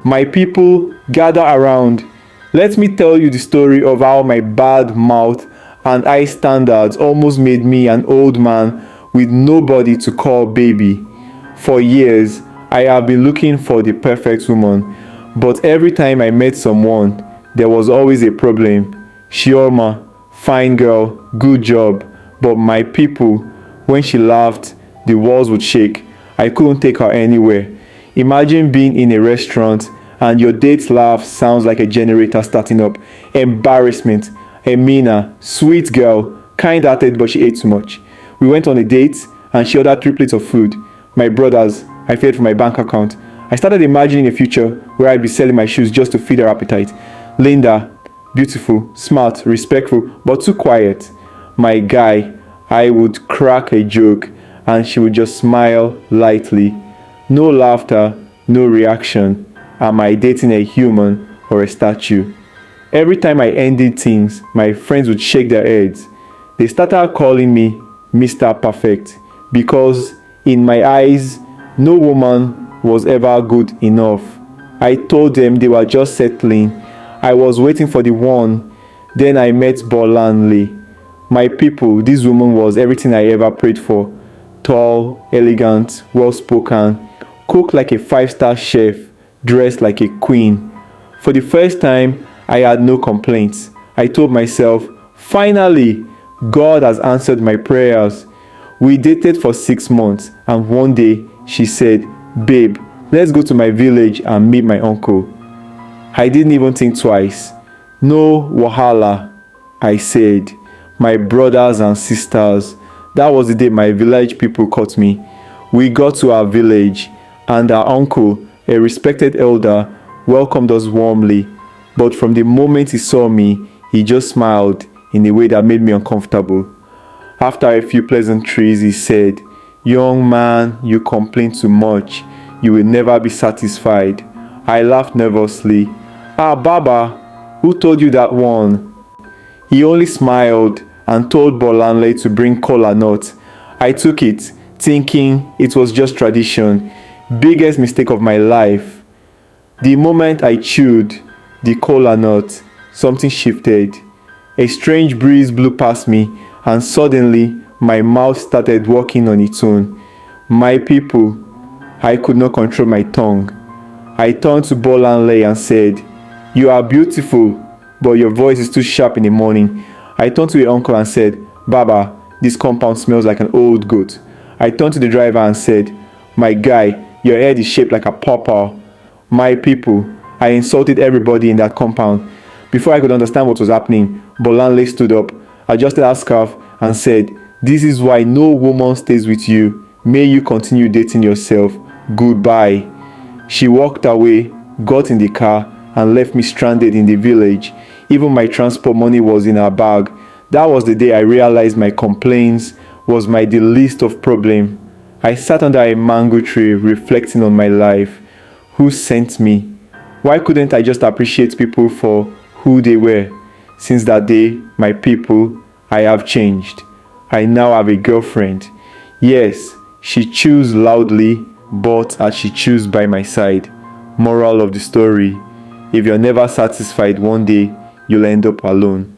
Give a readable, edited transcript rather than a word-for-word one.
My people, gather around. Let me tell you the story of how my bad mouth and high standards almost made me an old man with nobody to call baby. For years, I have been looking for the perfect woman, but every time I met someone, there was always a problem. Shioma, fine girl, good job, but my people, when she laughed, the walls would shake. I couldn't take her anywhere. Imagine being in a restaurant and your date's laugh sounds like a generator starting up. Embarrassment. Emina, sweet girl, kind-hearted but she ate too much. We went on a date and she ordered 3 plates of food. My brothers, I paid for my bank account. I started imagining a future where I'd be selling my shoes just to feed her appetite. Linda, beautiful, smart, respectful, but too quiet. My guy, I would crack a joke and she would just smile lightly. No laughter, no reaction. Am I dating a human or a statue? Every time I ended things, my friends would shake their heads. They started calling me Mr. Perfect because in my eyes, no woman was ever good enough. I told them they were just settling. I was waiting for the one. Then I met Bolanle. My people, this woman was everything I ever prayed for. Tall, elegant, well-spoken, cooked like a 5-star chef, dressed like a queen. For the first time, I had no complaints. I told myself, finally, God has answered my prayers. We dated for 6 months and one day she said, babe, let's go to my village and meet my uncle. I didn't even think twice. No wahala, I said. My brothers and sisters. That was the day my village people caught me. We got to our village and our uncle, a respected elder, welcomed us warmly. But from the moment he saw me, he just smiled in a way that made me uncomfortable. After a few pleasantries, he said, young man, you complain too much. You will never be satisfied. I laughed nervously. Ah, Baba, who told you that one? He only smiled and told Bolanle to bring kola nut. I took it, thinking it was just tradition. Biggest mistake of my life. The moment I chewed the kola nut, something shifted. A strange breeze blew past me and suddenly my mouth started working on its own. My people, I could not control my tongue. I turned to Bolanle and said, you are beautiful, but your voice is too sharp in the morning. I turned to a uncle and said, Baba, this compound smells like an old goat. I turned to the driver and said, my guy, your head is shaped like a pawpaw. My people, I insulted everybody in that compound. Before I could understand what was happening, Bolanle stood up, adjusted her scarf and said, this is why no woman stays with you. May you continue dating yourself. Goodbye. She walked away, got in the car and left me stranded in the village. Even my transport money was in her bag. That was the day I realized my complaints was the least of problem. I sat under a mango tree reflecting on my life. Who sent me? Why couldn't I just appreciate people for who they were? Since that day, my people, I have changed. I now have a girlfriend. Yes, she chews loudly, but as she chews by my side. Moral of the story, if you're never satisfied one day, you'll end up alone.